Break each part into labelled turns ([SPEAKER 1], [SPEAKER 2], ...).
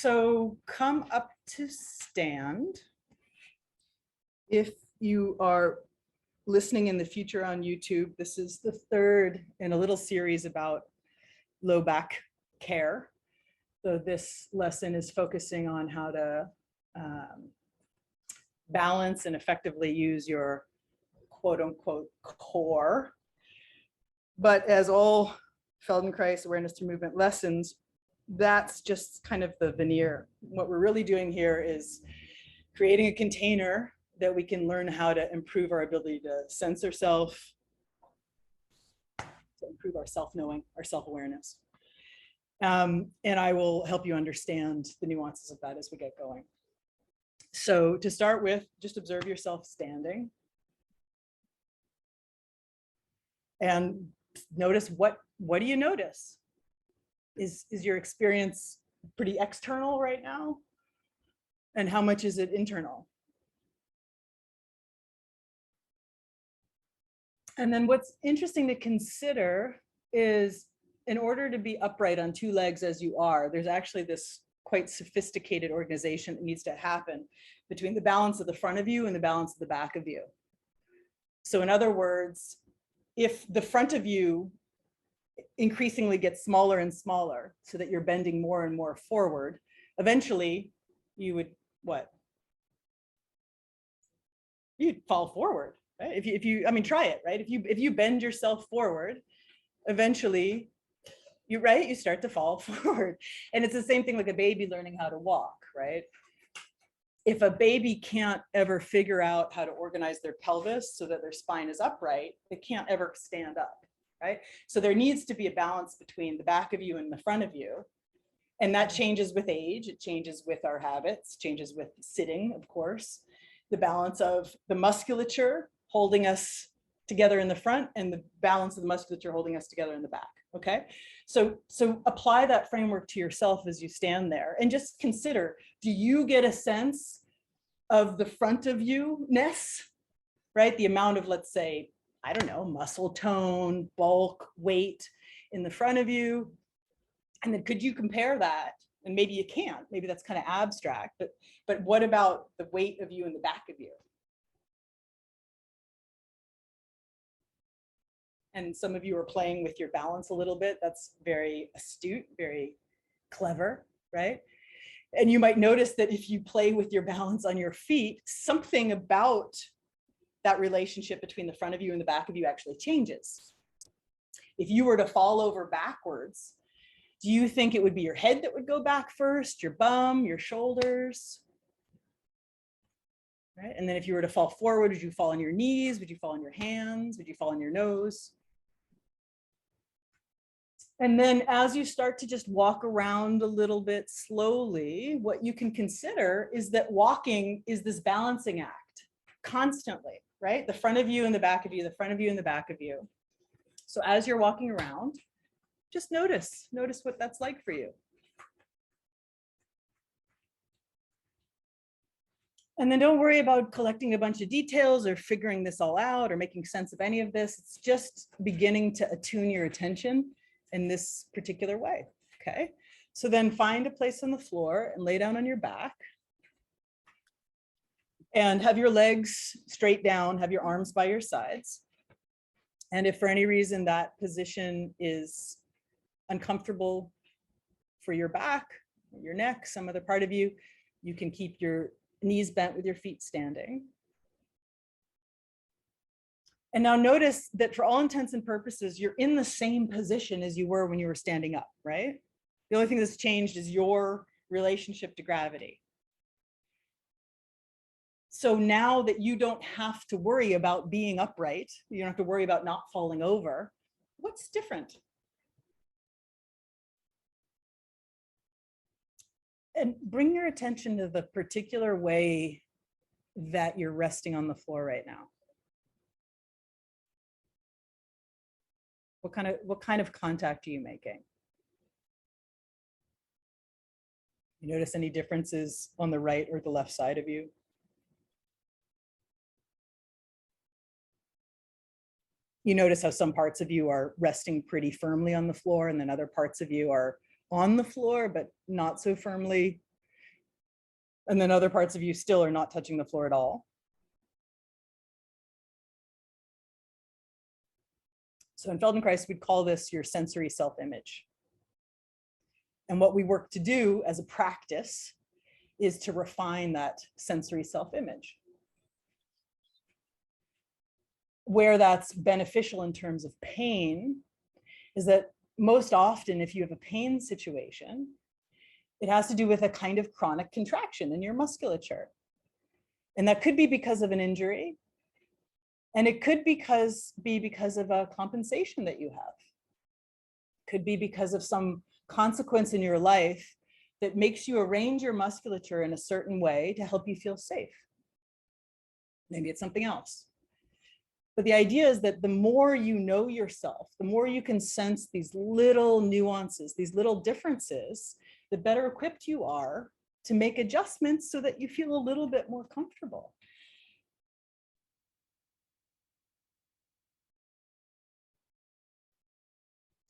[SPEAKER 1] So come up to stand. If you are listening in the future on YouTube, this is the third in a little series about low back care. So this lesson is focusing on how to balance and effectively use your quote unquote core. But as all Feldenkrais awareness through movement lessons, that's just kind of the veneer. What we're really doing here is creating a container that we can learn how to improve our ability to sense ourselves, to improve our self-knowing, our self-awareness. And I will help you understand the nuances of that as we get going. So to start with, just observe yourself standing. And notice what do you notice? Is your experience pretty external right now? And how much is it internal? And then what's interesting to consider is, in order to be upright on two legs as you are, there's actually this quite sophisticated organization that needs to happen between the balance of the front of you and the balance of the back of you. So in other words, if the front of you increasingly gets smaller and smaller so that you're bending more and more forward, eventually you would what? You'd fall forward, right? If you I mean, try it, right? If you bend yourself forward, eventually you start to fall forward. And it's the same thing like a baby learning how to walk, right? If a baby can't ever figure out how to organize their pelvis so that their spine is upright, they can't ever stand up, right? So there needs to be a balance between the back of you and the front of you. And that changes with age, it changes with our habits, changes with sitting, of course. The balance of the musculature holding us together in the front and the balance of the musculature holding us together in the back, okay? So apply that framework to yourself as you stand there and just consider, do you get a sense of the front of you-ness, right? The amount of, let's say, I don't know, muscle tone, bulk, weight in the front of you. And then could you compare that? And maybe you can't, maybe that's kind of abstract, but what about the weight of you in the back of you? And some of you are playing with your balance a little bit. That's very astute, very clever, right? And you might notice that if you play with your balance on your feet, something about that relationship between the front of you and the back of you actually changes. If you were to fall over backwards, do you think it would be your head that would go back first, your bum, your shoulders? Right? And then if you were to fall forward, would you fall on your knees? Would you fall on your hands? Would you fall on your nose? And then as you start to just walk around a little bit slowly, what you can consider is that walking is this balancing act constantly, right? The front of you and the back of you, the front of you and the back of you. So as you're walking around, just notice what that's like for you. And then don't worry about collecting a bunch of details or figuring this all out or making sense of any of this. It's just beginning to attune your attention in this particular way, okay? So then find a place on the floor and lay down on your back. And have your legs straight down, have your arms by your sides. And if for any reason that position is uncomfortable for your back, your neck, some other part of you, you can keep your knees bent with your feet standing. And now notice that for all intents and purposes, you're in the same position as you were when you were standing up, right? The only thing that's changed is your relationship to gravity. So now that you don't have to worry about being upright, you don't have to worry about not falling over, what's different? And bring your attention to the particular way that you're resting on the floor right now. What kind of contact are you making? You notice any differences on the right or the left side of you? You notice how some parts of you are resting pretty firmly on the floor and then other parts of you are on the floor, but not so firmly And then other parts of you still are not touching the floor at all. So in Feldenkrais, we'd call this your sensory self-image. And what we work to do as a practice is to refine that sensory self-image. Where that's beneficial in terms of pain is that most often, if you have a pain situation, it has to do with a kind of chronic contraction in your musculature. And that could be because of an injury. And it could be because of a compensation that you have. Could be because of some consequence in your life that makes you arrange your musculature in a certain way to help you feel safe. Maybe it's something else. But the idea is that the more you know yourself, the more you can sense these little nuances, these little differences, the better equipped you are to make adjustments so that you feel a little bit more comfortable.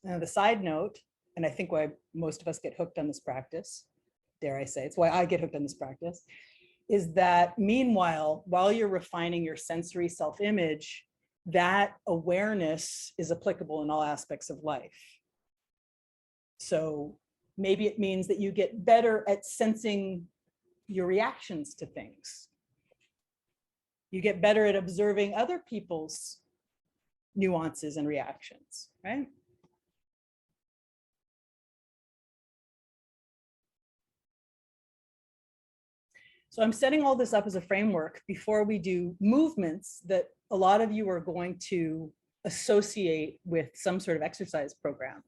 [SPEAKER 1] Now, the side note, and I think why most of us get hooked on this practice, dare I say, it's why I get hooked on this practice, is that meanwhile, while you're refining your sensory self-image, that awareness is applicable in all aspects of life. So maybe it means that you get better at sensing your reactions to things. You get better at observing other people's nuances and reactions, right? So I'm setting all this up as a framework before we do movements that a lot of you are going to associate with some sort of exercise program.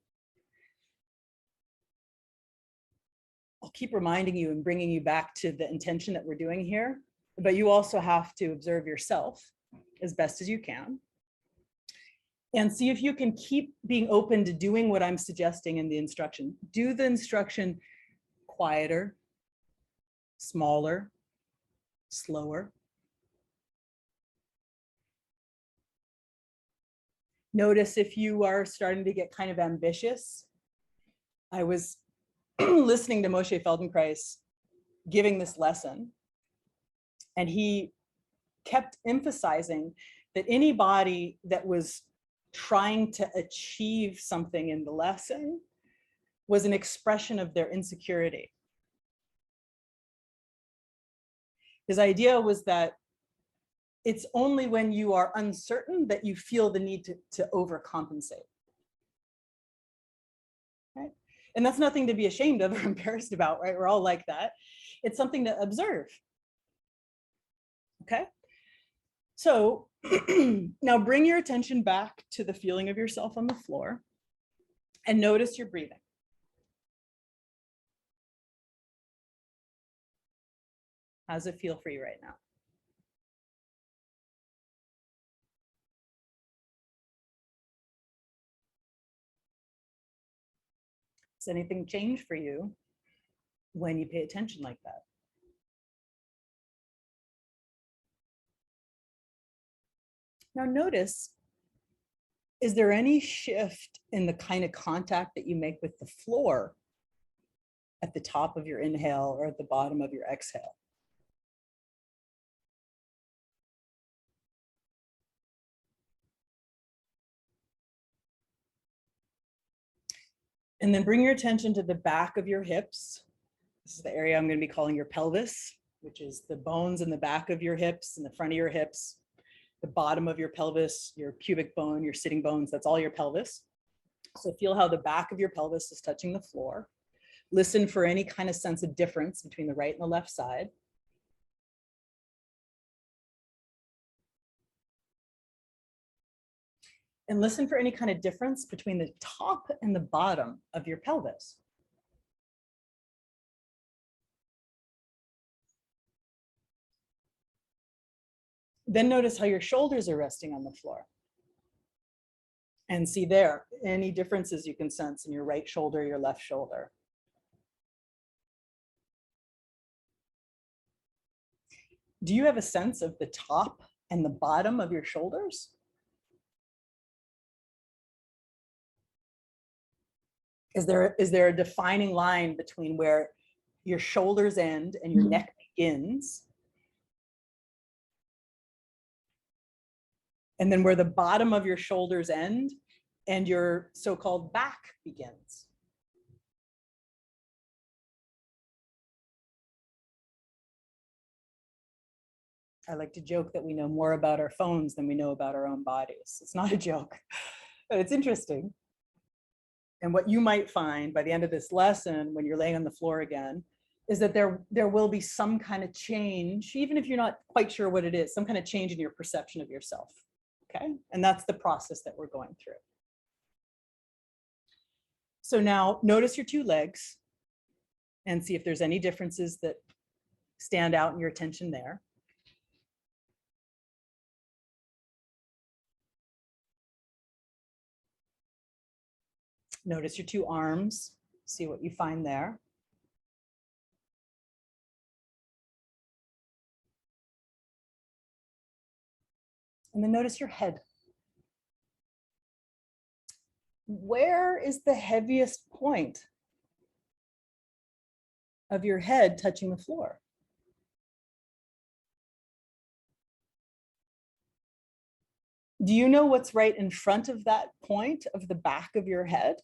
[SPEAKER 1] I'll keep reminding you and bringing you back to the intention that we're doing here, but you also have to observe yourself as best as you can and see if you can keep being open to doing what I'm suggesting in the instruction. Do the instruction quieter, smaller, slower. Notice if you are starting to get kind of ambitious. I was listening to Moshe Feldenkrais giving this lesson, and he kept emphasizing that anybody that was trying to achieve something in the lesson was an expression of their insecurity. His idea was that it's only when you are uncertain that you feel the need to overcompensate. Right? And that's nothing to be ashamed of or embarrassed about, right? We're all like that. It's something to observe. Okay? So now bring your attention back to the feeling of yourself on the floor and notice your breathing. How does it feel for you right now? Does anything change for you when you pay attention like that? Now notice, is there any shift in the kind of contact that you make with the floor at the top of your inhale or at the bottom of your exhale? And then bring your attention to the back of your hips. This is the area I'm going to be calling your pelvis, which is the bones in the back of your hips and the front of your hips, the bottom of your pelvis, your pubic bone, your sitting bones, that's all your pelvis. So feel how the back of your pelvis is touching the floor. Listen for any kind of sense of difference between the right and the left side. And listen for any kind of difference between the top and the bottom of your pelvis. Then notice how your shoulders are resting on the floor. And see there, any differences you can sense in your right shoulder, your left shoulder. Do you have a sense of the top and the bottom of your shoulders? Is there a defining line between where your shoulders end and your neck begins. And then where the bottom of your shoulders end and your so-called back begins. I like to joke that we know more about our phones than we know about our own bodies. It's not a joke, but it's interesting. And what you might find by the end of this lesson, when you're laying on the floor again, is that there will be some kind of change, even if you're not quite sure what it is, some kind of change in your perception of yourself. Okay, and that's the process that we're going through. So now notice your two legs and see if there's any differences that stand out in your attention there. Notice your two arms, see what you find there. And then notice your head. Where is the heaviest point of your head touching the floor? Do you know what's right in front of that point of the back of your head?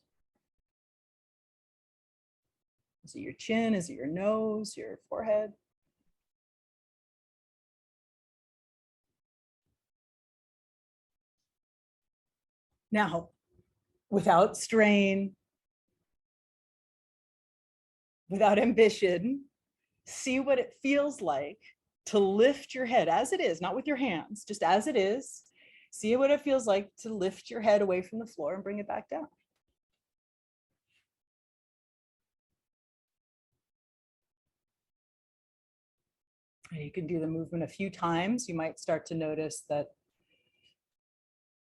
[SPEAKER 1] Is it your chin? Is it your nose, your forehead? Now, without strain, without ambition, see what it feels like to lift your head as it is, not with your hands, just as it is. See what it feels like to lift your head away from the floor and bring it back down. You can do the movement a few times. You might start to notice that,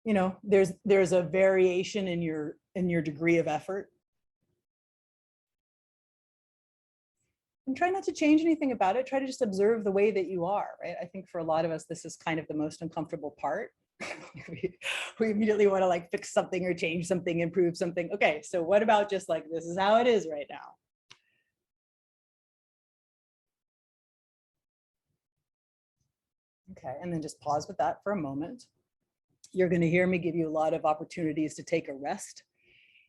[SPEAKER 1] you know, there's a variation in your degree of effort. And try not to change anything about it. Try to just observe the way that you are, right? I think for a lot of us, this is kind of the most uncomfortable part. we immediately want to like fix something or change something, improve something. Okay, so what about just like, this is how it is right now? Okay, and then just pause with that for a moment. You're going to hear me give you a lot of opportunities to take a rest.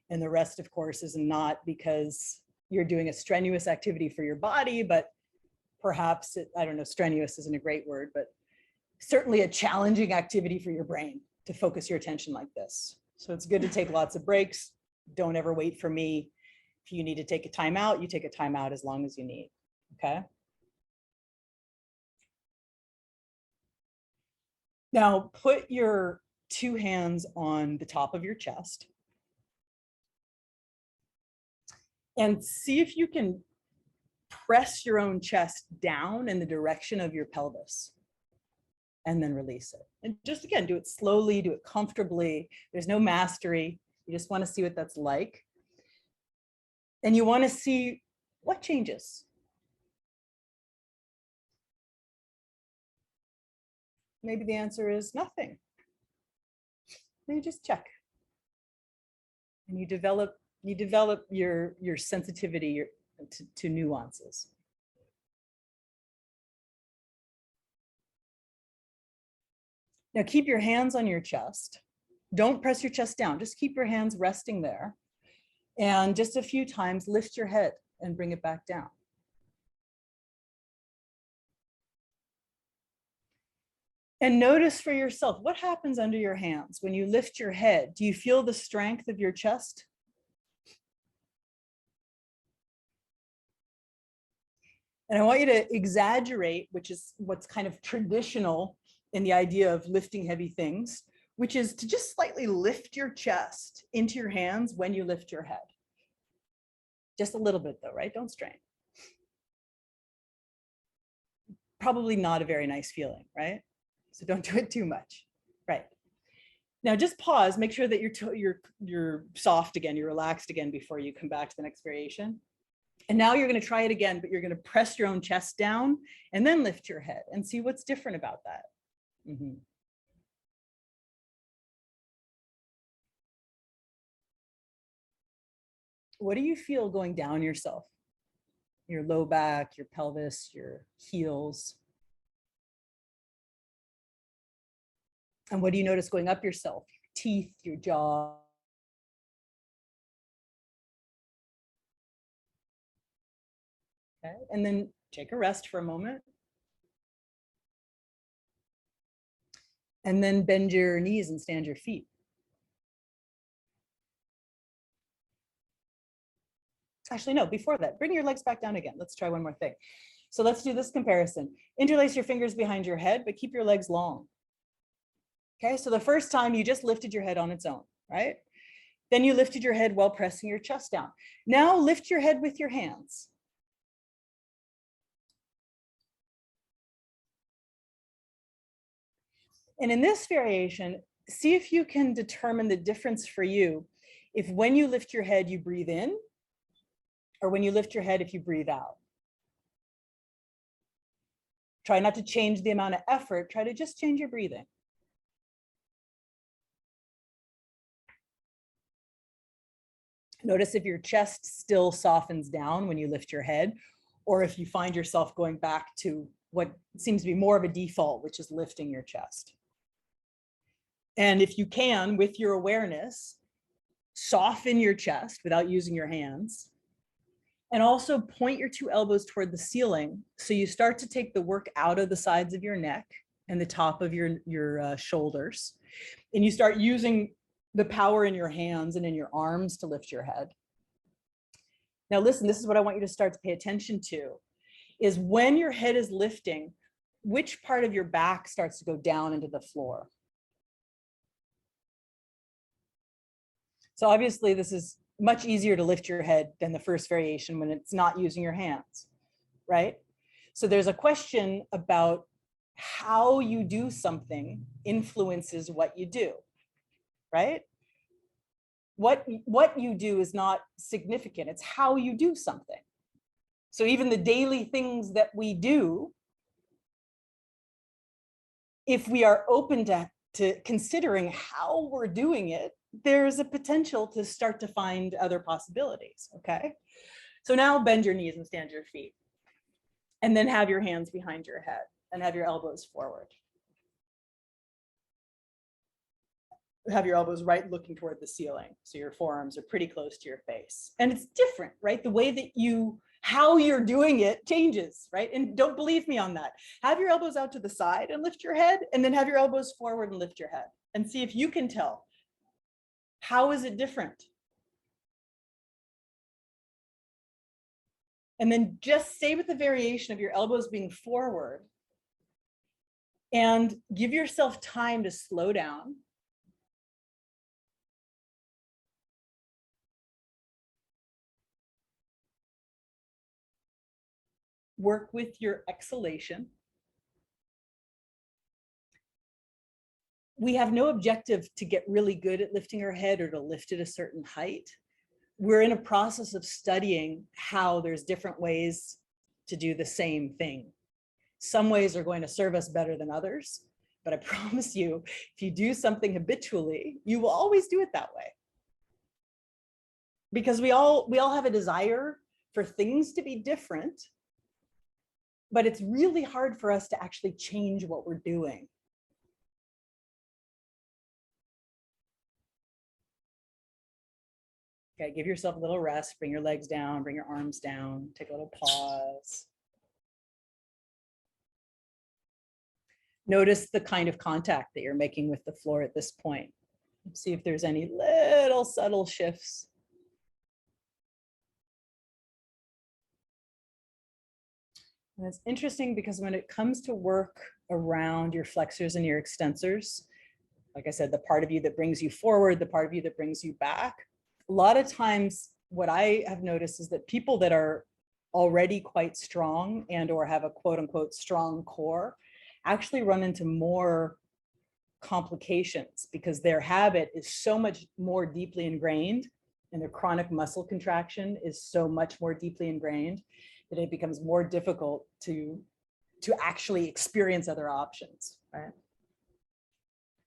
[SPEAKER 1] And the rest, of course, is not because you're doing a strenuous activity for your body, but perhaps, I don't know, strenuous isn't a great word, but certainly a challenging activity for your brain to focus your attention like this. So it's good to take lots of breaks. Don't ever wait for me. If you need to take a time out, you take a time out as long as you need, okay? Now put your two hands on the top of your chest and see if you can press your own chest down in the direction of your pelvis and then release it. And just again, do it slowly, do it comfortably. There's no mastery. You just want to see what that's like. And you want to see what changes. Maybe the answer is nothing. Then you just check. And you develop your sensitivity to nuances. Now keep your hands on your chest. Don't press your chest down. Just keep your hands resting there. And just a few times, lift your head and bring it back down. And notice for yourself, what happens under your hands when you lift your head? Do you feel the strength of your chest? And I want you to exaggerate, which is what's kind of traditional in the idea of lifting heavy things, which is to just slightly lift your chest into your hands when you lift your head. Just a little bit though, right? Don't strain. Probably not a very nice feeling, right? So don't do it too much, right? Now just pause, make sure that you're soft again, you're relaxed again before you come back to the next variation. And now you're going to try it again, but you're going to press your own chest down and then lift your head and see what's different about that. Mm-hmm. What do you feel going down yourself? your low back, your pelvis, your heels. And what do you notice going up yourself? Your teeth, your jaw. Okay, and then take a rest for a moment. And then bend your knees and stand your feet. Actually, no, before that, bring your legs back down again. Let's try one more thing. So let's do this comparison. Interlace your fingers behind your head, but keep your legs long. Okay, so the first time you just lifted your head on its own, right? Then you lifted your head while pressing your chest down. Now lift your head with your hands. And in this variation, see if you can determine the difference for you if when you lift your head, you breathe in, or when you lift your head, if you breathe out. Try not to change the amount of effort, try to just change your breathing. Notice if your chest still softens down when you lift your head, or if you find yourself going back to what seems to be more of a default, which is lifting your chest. And if you can, with your awareness, soften your chest without using your hands. And also point your two elbows toward the ceiling. So you start to take the work out of the sides of your neck and the top of your shoulders. And you start using the power in your hands and in your arms to lift your head. Now listen, this is what I want you to start to pay attention to, is when your head is lifting, which part of your back starts to go down into the floor? So obviously this is much easier to lift your head than the first variation when it's not using your hands, right? So there's a question about how you do something influences what you do, right? What you do is not significant, it's how you do something. So even the daily things that we do, if we are open to considering how we're doing it, there's a potential to start to find other possibilities, okay? So now bend your knees and stand your feet. And then have your hands behind your head and have your elbows forward. Have your elbows right looking toward the ceiling. So your forearms are pretty close to your face. And it's different, right? The way that how you're doing it changes, right? And don't believe me on that. Have your elbows out to the side and lift your head, and then have your elbows forward and lift your head, and see if you can tell. How is it different? And then just stay with the variation of your elbows being forward and give yourself time to slow down. Work with your exhalation. We have no objective to get really good at lifting our head or to lift at a certain height. We're in a process of studying how there's different ways to do the same thing. Some ways are going to serve us better than others, but I promise you, if you do something habitually, you will always do it that way. Because we all have a desire for things to be different, but it's really hard for us to actually change what we're doing. Okay, give yourself a little rest, bring your legs down, bring your arms down, take a little pause. Notice the kind of contact that you're making with the floor at this point. See if there's any little subtle shifts. And it's interesting because when it comes to work around your flexors and your extensors, like I said, the part of you that brings you forward, the part of you that brings you back, a lot of times what I have noticed is that people that are already quite strong and or have a quote unquote strong core actually run into more complications because their habit is so much more deeply ingrained and their chronic muscle contraction is so much more deeply ingrained that it becomes more difficult to actually experience other options, right?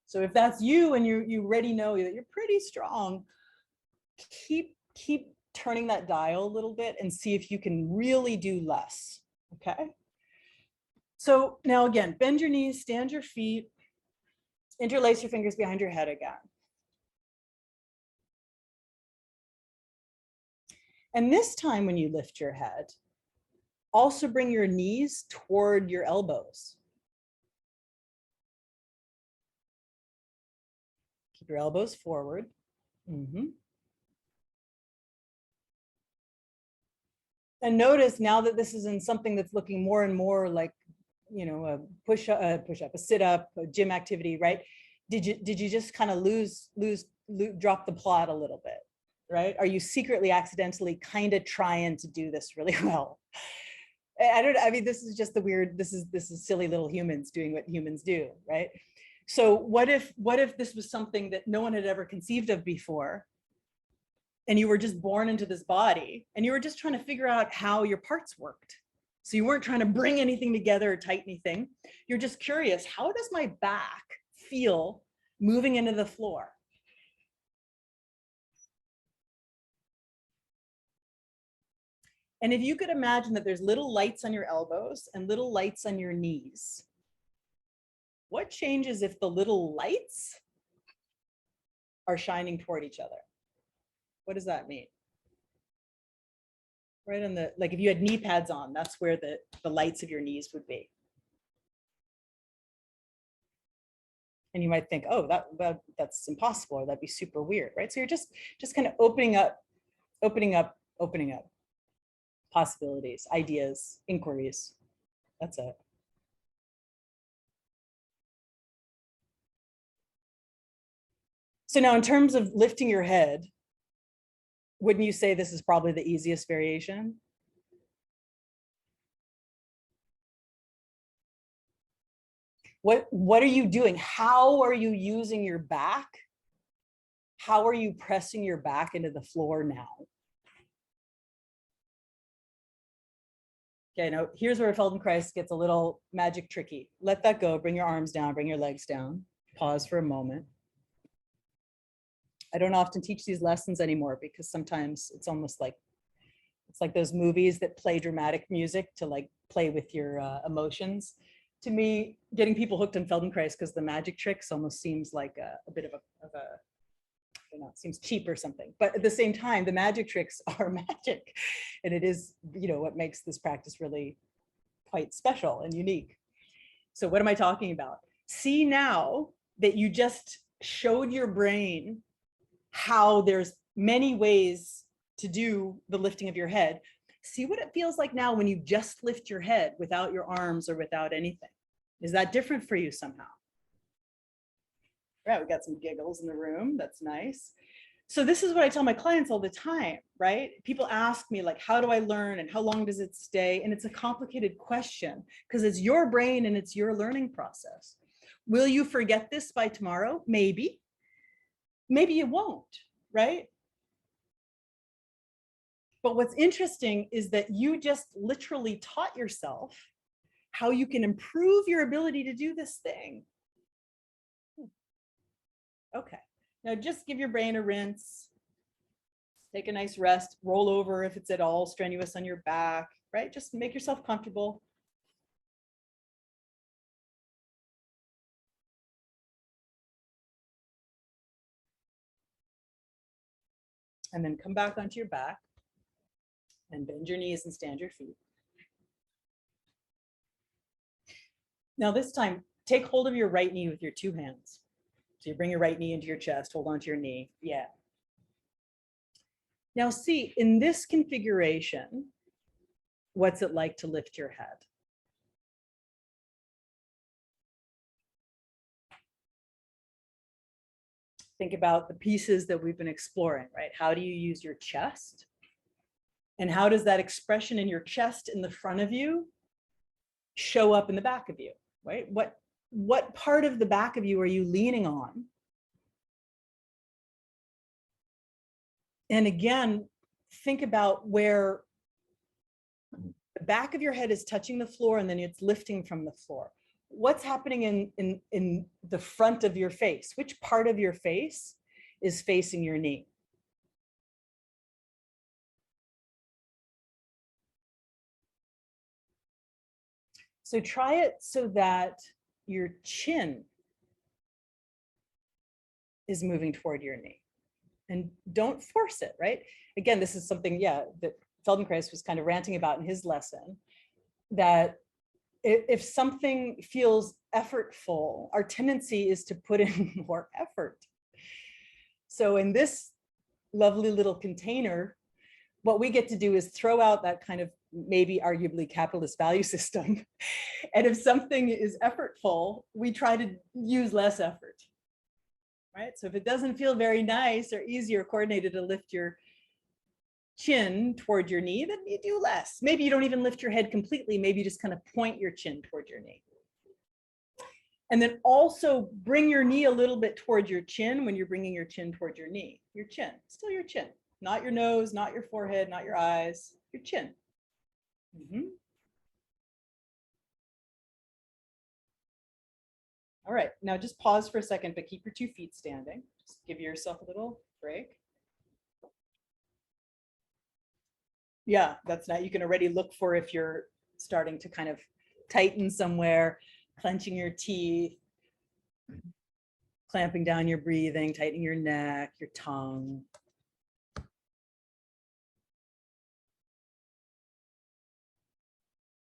[SPEAKER 1] So if that's you and you already know that you're pretty strong, keep turning that dial a little bit and see if you can really do less, okay? So now again, bend your knees, stand your feet, interlace your fingers behind your head again. And this time when you lift your head, also bring your knees toward your elbows. Keep your elbows forward. And notice now that this is in something that's looking more and more like, you know, a push up, a sit up, a gym activity, right? Did you just kind of drop the plot a little bit, right? Are you secretly, accidentally kind of trying to do this really well? I mean, this is just the weird, this is silly little humans doing what humans do, right? So what if this was something that no one had ever conceived of before, and you were just born into this body and you were just trying to figure out how your parts worked? So you weren't trying to bring anything together or tighten anything. You're just curious, how does my back feel moving into the floor? And if you could imagine that there's little lights on your elbows and little lights on your knees, what changes if the little lights are shining toward each other? What does that mean? Right on the, like if you had knee pads on, that's where the lights of your knees would be. And you might think, oh, that's impossible, or that'd be super weird, right? So you're just kind of opening up possibilities, ideas, inquiries. That's it. So now in terms of lifting your head, wouldn't you say this is probably the easiest variation? What are you doing? How are you using your back? How are you pressing your back into the floor now? Okay, now here's where Feldenkrais gets a little magic tricky. Let that go, bring your arms down, bring your legs down. Pause for a moment. I don't often teach these lessons anymore because sometimes it's almost like, it's like those movies that play dramatic music to like play with your emotions. To me, getting people hooked on Feldenkrais because the magic tricks almost seems like a bit of a, I don't know, it seems cheap or something. But at the same time, the magic tricks are magic. And it is, you know, what makes this practice really quite special and unique. So what am I talking about? See now that you just showed your brain how there's many ways to do the lifting of your head. See what it feels like now when you just lift your head without your arms or without anything. Is that different for you somehow? Right, we got some giggles in the room. That's nice. So this is what I tell my clients all the time, right? People ask me like, how do I learn and how long does it stay? And it's a complicated question because it's your brain and it's your learning process. Will you forget this by tomorrow? Maybe. Maybe you won't, right? But what's interesting is that you just literally taught yourself how you can improve your ability to do this thing. Okay, now just give your brain a rinse. Take a nice rest, roll over if it's at all strenuous on your back, right? Just make yourself comfortable. And then come back onto your back and bend your knees and stand your feet. Now this time, take hold of your right knee with your two hands. So you bring your right knee into your chest, hold onto your knee. Yeah. Now see, in this configuration, what's it like to lift your head? Think about the pieces that we've been exploring, right? How do you use your chest? And how does that expression in your chest in the front of you show up in the back of you, right? What part of the back of you are you leaning on? And again, think about where the back of your head is touching the floor and then it's lifting from the floor. What's happening in the front of your face? Which part of your face is facing your knee? So try it so that your chin is moving toward your knee. And don't force it, right? Again, this is something, yeah, that Feldenkrais was kind of ranting about in his lesson, that if something feels effortful, our tendency is to put in more effort. So in this lovely little container, what we get to do is throw out that kind of maybe arguably capitalist value system. And if something is effortful, we try to use less effort, right? So if it doesn't feel very nice or easy or coordinated to lift your chin toward your knee, then you do less. Maybe you don't even lift your head completely. Maybe you just kind of point your chin toward your knee. And then also bring your knee a little bit toward your chin when you're bringing your chin toward your knee. Your chin, still your chin, not your nose, not your forehead, not your eyes, your chin. All right, now just pause for a second, but keep your 2 feet standing. Just give yourself a little break. Yeah, that's not, you can already look for if you're starting to kind of tighten somewhere, clenching your teeth, clamping down your breathing, tightening your neck, your tongue.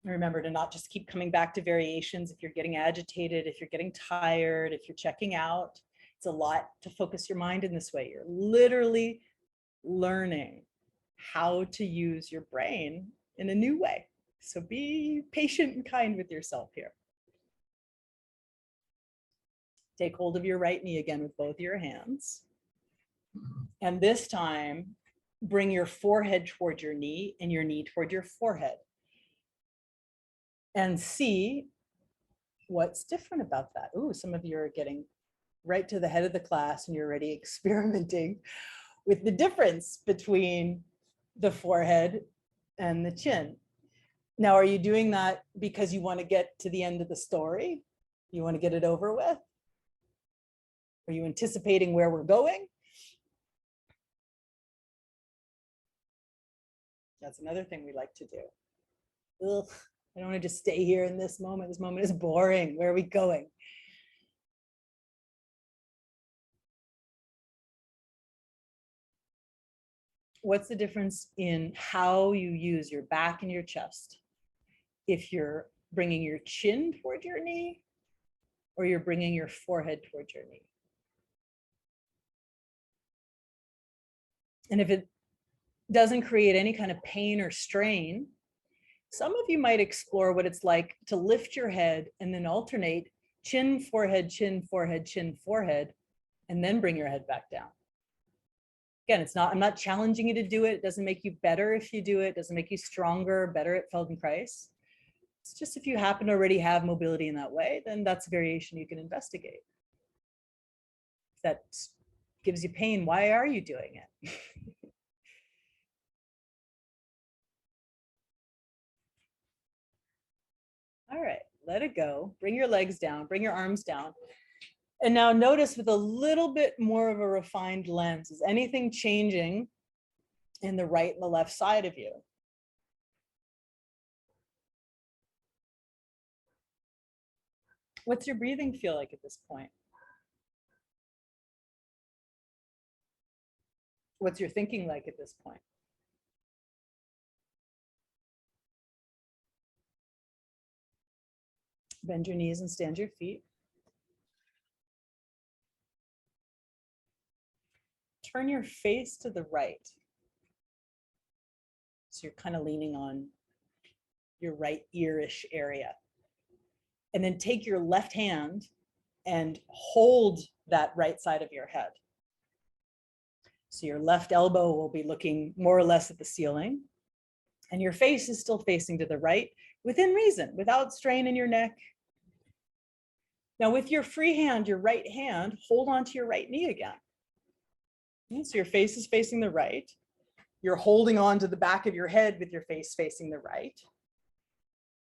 [SPEAKER 1] Remember to not just keep coming back to variations if you're getting agitated, if you're getting tired, if you're checking out. It's a lot to focus your mind in this way. You're literally learning how to use your brain in a new way. So be patient and kind with yourself here. Take hold of your right knee again with both your hands. And this time, bring your forehead toward your knee and your knee toward your forehead. And see what's different about that. Ooh, some of you are getting right to the head of the class and you're already experimenting with the difference between the forehead and the chin. Now, are you doing that because you want to get to the end of the story? You want to get it over with? Are you anticipating where we're going? That's another thing we like to do. Ugh, I don't want to just stay here in this moment. This moment is boring. Where are we going? What's the difference in how you use your back and your chest? If you're bringing your chin toward your knee or you're bringing your forehead toward your knee. And if it doesn't create any kind of pain or strain, some of you might explore what it's like to lift your head and then alternate chin, forehead, chin, forehead, chin, forehead, and then bring your head back down. Again, I'm not challenging you to do it. It doesn't make you better if you do it. It doesn't make you stronger, better at Feldenkrais. It's just if you happen to already have mobility in that way, then that's a variation you can investigate. If that gives you pain, why are you doing it? All right, let it go. Bring your legs down, bring your arms down. And now notice with a little bit more of a refined lens, is anything changing in the right and the left side of you? What's your breathing feel like at this point? What's your thinking like at this point? Bend your knees and stand your feet. Turn your face to the right. So you're kind of leaning on your right earish area. And then take your left hand and hold that right side of your head. So your left elbow will be looking more or less at the ceiling. And your face is still facing to the right within reason, without strain in your neck. Now with your free hand, your right hand, hold on to your right knee again. Okay, so your face is facing the right. You're holding on to the back of your head with your face facing the right.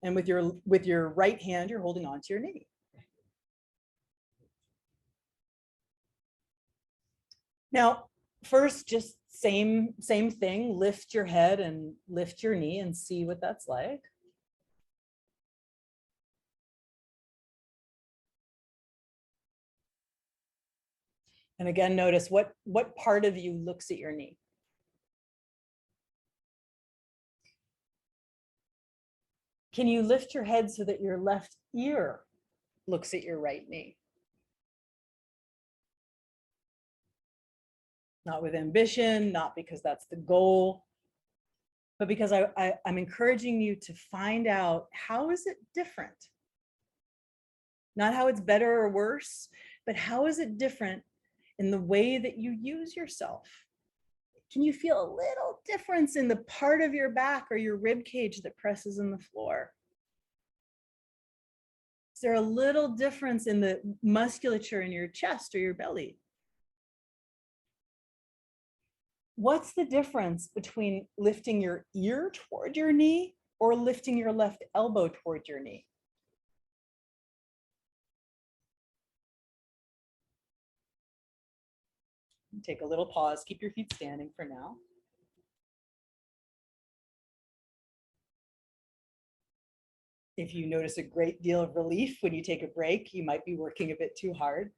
[SPEAKER 1] And with your right hand, you're holding on to your knee. Now, first, just same thing, lift your head and lift your knee and see what that's like. And again, notice what part of you looks at your knee. Can you lift your head so that your left ear looks at your right knee? Not with ambition, not because that's the goal, but because I'm encouraging you to find out, how is it different? Not how it's better or worse, but how is it different in the way that you use yourself? Can you feel a little difference in the part of your back or your rib cage that presses in the floor? Is there a little difference in the musculature in your chest or your belly? What's the difference between lifting your ear toward your knee or lifting your left elbow toward your knee? Take a little pause, keep your feet standing for now. If you notice a great deal of relief when you take a break, you might be working a bit too hard.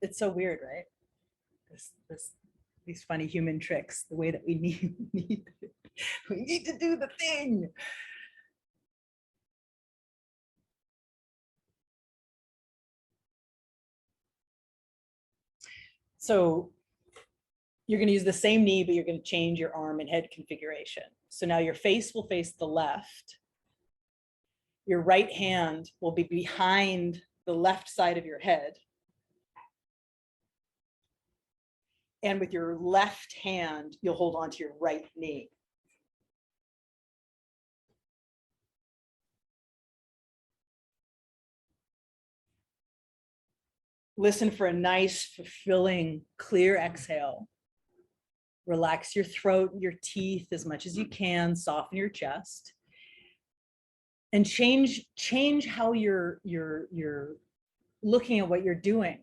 [SPEAKER 1] It's so weird, right? These funny human tricks, the way that we need to do the thing. So you're going to use the same knee, but you're going to change your arm and head configuration. So now your face will face the left. Your right hand will be behind the left side of your head. And with your left hand, you'll hold onto your right knee. Listen for a nice, fulfilling, clear exhale. Relax your throat, your teeth as much as you can, soften your chest. And change how you're looking at what you're doing.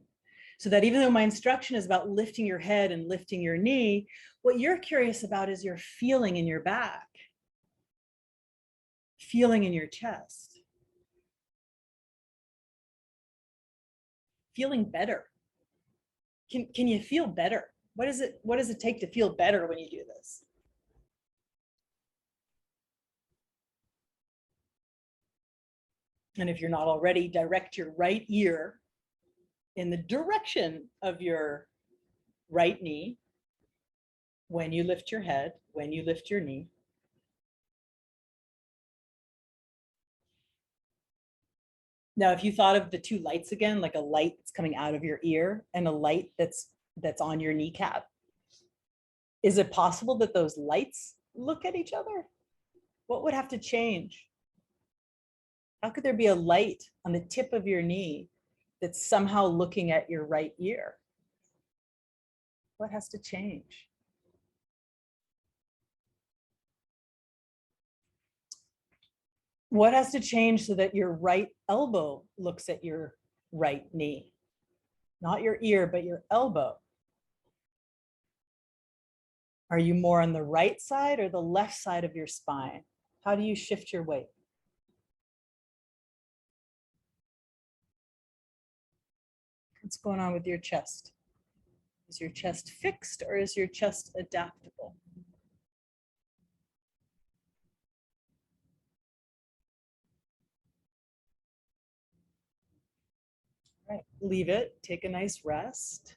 [SPEAKER 1] So that even though my instruction is about lifting your head and lifting your knee, what you're curious about is your feeling in your back, feeling in your chest, feeling better. Can you feel better? What does it take to feel better when you do this? And if you're not already, direct your right ear in the direction of your right knee when you lift your head, when you lift your knee. Now, if you thought of the two lights again, like a light that's coming out of your ear and a light that's on your kneecap, is it possible that those lights look at each other? What would have to change? How could there be a light on the tip of your knee that's somehow looking at your right ear? What has to change? What has to change so that your right elbow looks at your right knee? Not your ear, but your elbow. Are you more on the right side or the left side of your spine? How do you shift your weight? What's going on with your chest? Is your chest fixed or is your chest adaptable? All right, leave it, take a nice rest.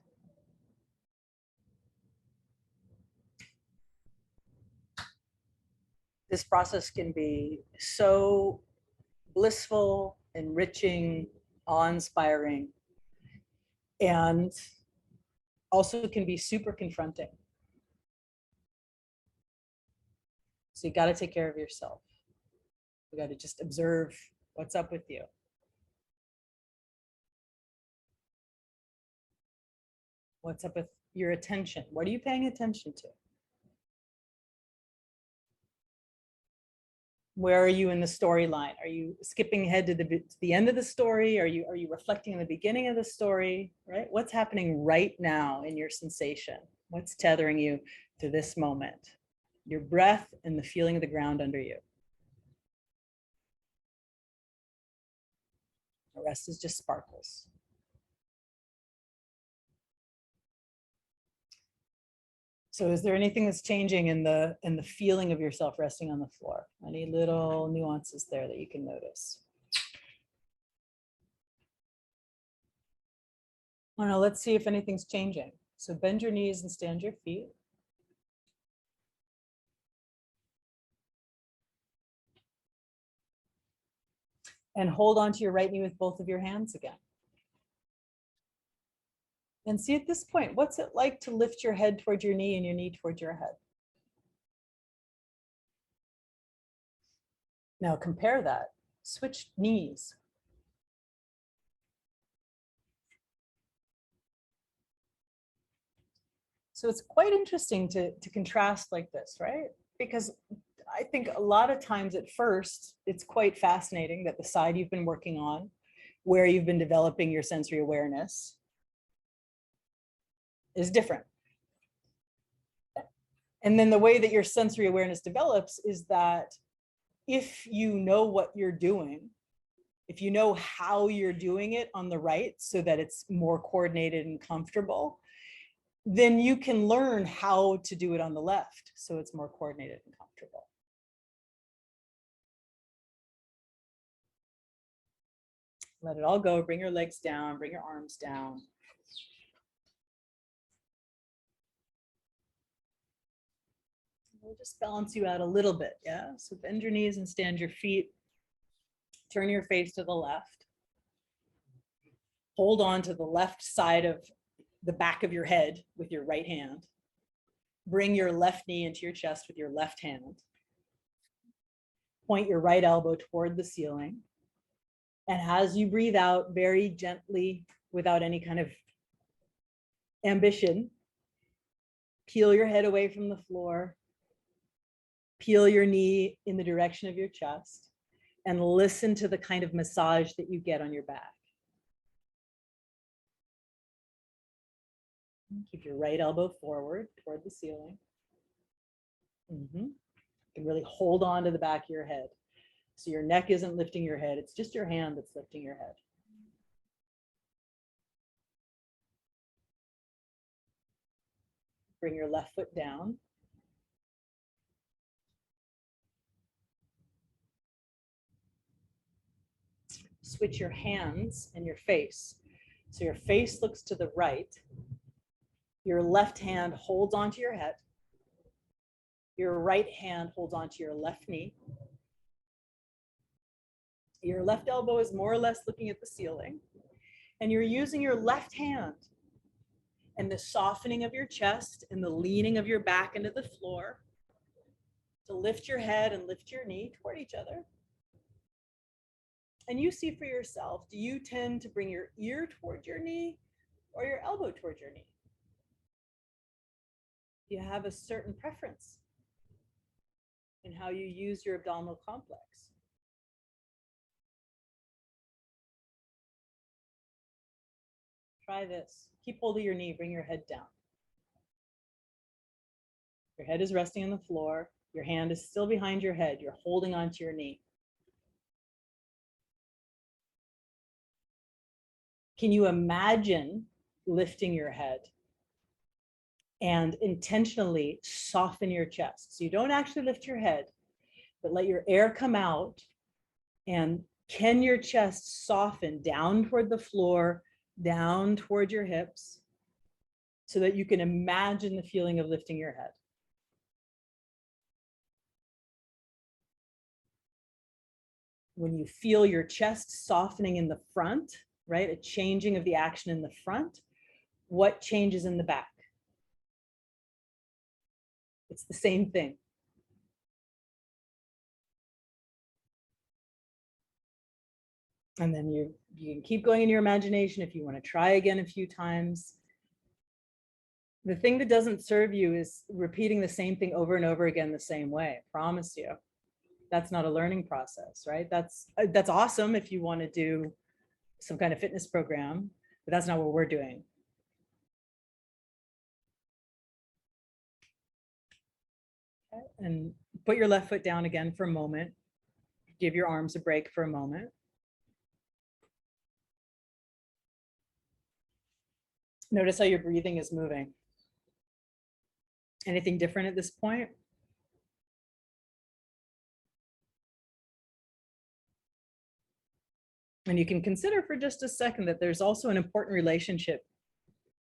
[SPEAKER 1] This process can be so blissful, enriching, awe-inspiring, and also can be super confronting. So you got to take care of yourself. You got to just observe what's up with you. What's up with your attention? What are you paying attention to? Where are you in the storyline? Are you skipping ahead to the end of the story? Are you reflecting on the beginning of the story? Right? What's happening right now in your sensation? What's tethering you to this moment? Your breath and the feeling of the ground under you. The rest is just sparkles. So is there anything that's changing in the feeling of yourself resting on the floor? Any little nuances there that you can notice? I don't know, let's see if anything's changing. So bend your knees and stand your feet. And hold on to your right knee with both of your hands again. And see at this point, what's it like to lift your head toward your knee and your knee toward your head? Now compare that, switch knees. So it's quite interesting to contrast like this, right? Because I think a lot of times at first, it's quite fascinating that the side you've been working on, where you've been developing your sensory awareness, is different. And then the way that your sensory awareness develops is that if you know what you're doing, if you know how you're doing it on the right so that it's more coordinated and comfortable, then you can learn how to do it on the left so it's more coordinated and comfortable. Let it all go. Bring your legs down, bring your arms down. We'll just balance you out a little bit, yeah? So bend your knees and stand your feet. Turn your face to the left. Hold on to the left side of the back of your head with your right hand. Bring your left knee into your chest with your left hand. Point your right elbow toward the ceiling. And as you breathe out very gently, without any kind of ambition, peel your head away from the floor. Peel your knee in the direction of your chest and listen to the kind of massage that you get on your back. Keep your right elbow forward toward the ceiling. You can really hold on to the back of your head. So your neck isn't lifting your head, it's just your hand that's lifting your head. Bring your left foot down. Switch your hands and your face. So your face looks to the right. Your left hand holds onto your head. Your right hand holds onto your left knee. Your left elbow is more or less looking at the ceiling. And you're using your left hand and the softening of your chest and the leaning of your back into the floor to lift your head and lift your knee toward each other. And you see for yourself, do you tend to bring your ear toward your knee or your elbow toward your knee? Do you have a certain preference in how you use your abdominal complex? Try this. Keep hold of your knee, bring your head down. Your head is resting on the floor. Your hand is still behind your head. You're holding onto your knee. Can you imagine lifting your head and intentionally soften your chest? So you don't actually lift your head, but let your air come out. And can your chest soften down toward the floor, down toward your hips, so that you can imagine the feeling of lifting your head? When you feel your chest softening in the front, right, a changing of the action in the front, what changes in the back? It's the same thing. And then you can keep going in your imagination if you want to try again a few times. The thing that doesn't serve you is repeating the same thing over and over again the same way. I promise you. That's not a learning process, right? That's awesome if you want to do some kind of fitness program, but that's not what we're doing. Okay. And put your left foot down again for a moment. Give your arms a break for a moment. Notice how your breathing is moving. Anything different at this point? And you can consider for just a second that there's also an important relationship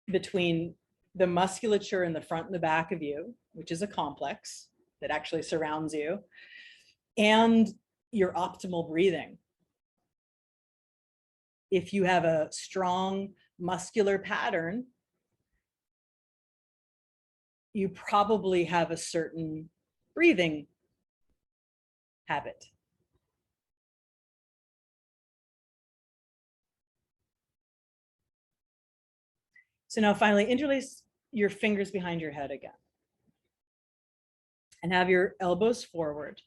[SPEAKER 1] between the musculature in the front and the back of you, which is a complex that actually surrounds you, and your optimal breathing. If you have a strong muscular pattern, you probably have a certain breathing habit. So now finally interlace your fingers behind your head again. And have your elbows forward.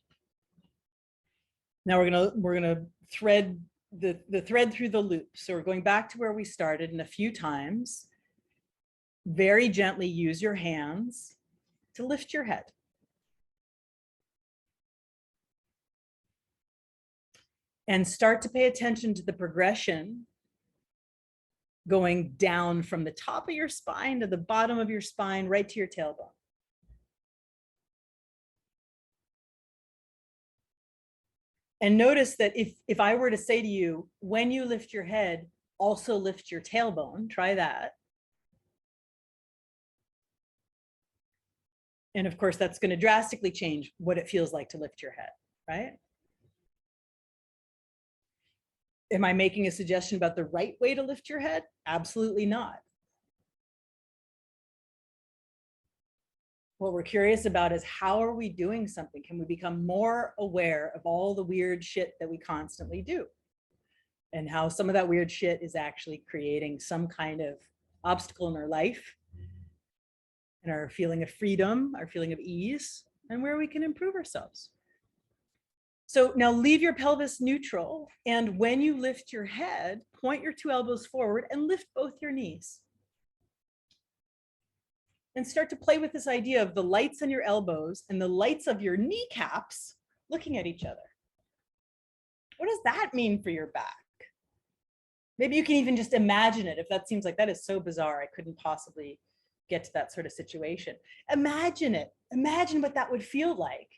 [SPEAKER 1] Now we're gonna thread the thread through the loop. So we're going back to where we started, and a few times, very gently use your hands to lift your head. And start to pay attention to the progression going down from the top of your spine to the bottom of your spine, right to your tailbone. And notice that if I were to say to you, when you lift your head, also lift your tailbone, try that. And of course, that's going to drastically change what it feels like to lift your head, right? Am I making a suggestion about the right way to lift your head? Absolutely not. What we're curious about is how are we doing something? Can we become more aware of all the weird shit that we constantly do? And how some of that weird shit is actually creating some kind of obstacle in our life and our feeling of freedom, our feeling of ease, and where we can improve ourselves. So now leave your pelvis neutral. And when you lift your head, point your two elbows forward and lift both your knees. And start to play with this idea of the lights on your elbows and the lights of your kneecaps looking at each other. What does that mean for your back? Maybe you can even just imagine it if that seems like that is so bizarre. I couldn't possibly get to that sort of situation. Imagine it. Imagine what that would feel like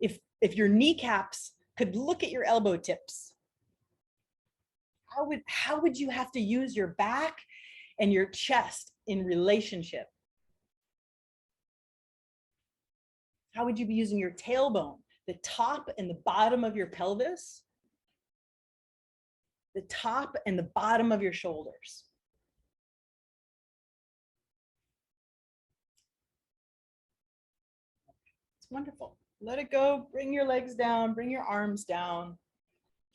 [SPEAKER 1] if your kneecaps could look at your elbow tips. How would you have to use your back and your chest in relationship? How would you be using your tailbone, the top and the bottom of your pelvis, the top and the bottom of your shoulders? It's wonderful. Let it go. Bring your legs down, bring your arms down.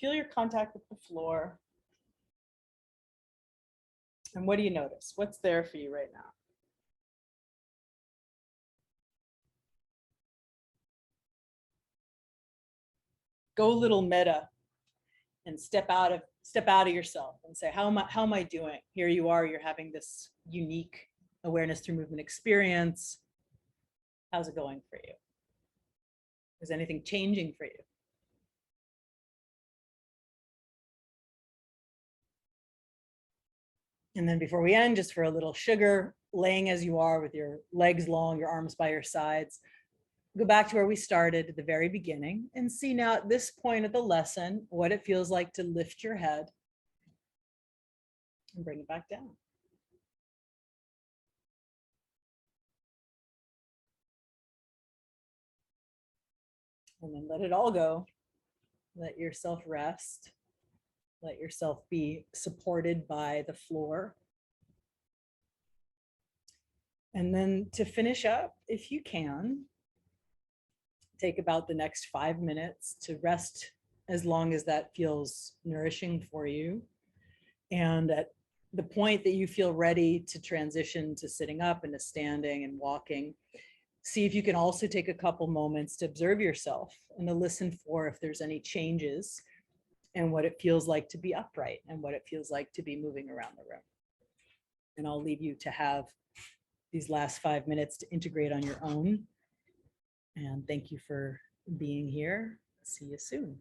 [SPEAKER 1] Feel your contact with the floor. And what do you notice? What's there for you right now? Go a little meta and step out of yourself and say, how am I doing? Here you are, you're having this unique awareness through movement experience. How's it going for you? Is anything changing for you? And then before we end, just for a little sugar, laying as you are with your legs long, your arms by your sides, go back to where we started at the very beginning and see now at this point of the lesson, what it feels like to lift your head and bring it back down. And then let it all go. Let yourself rest. Let yourself be supported by the floor. And then to finish up, if you can, take about the next 5 minutes to rest as long as that feels nourishing for you. And at the point that you feel ready to transition to sitting up and to standing and walking, see if you can also take a couple moments to observe yourself and to listen for if there's any changes and what it feels like to be upright and what it feels like to be moving around the room. And I'll leave you to have these last 5 minutes to integrate on your own. And thank you for being here. See you soon.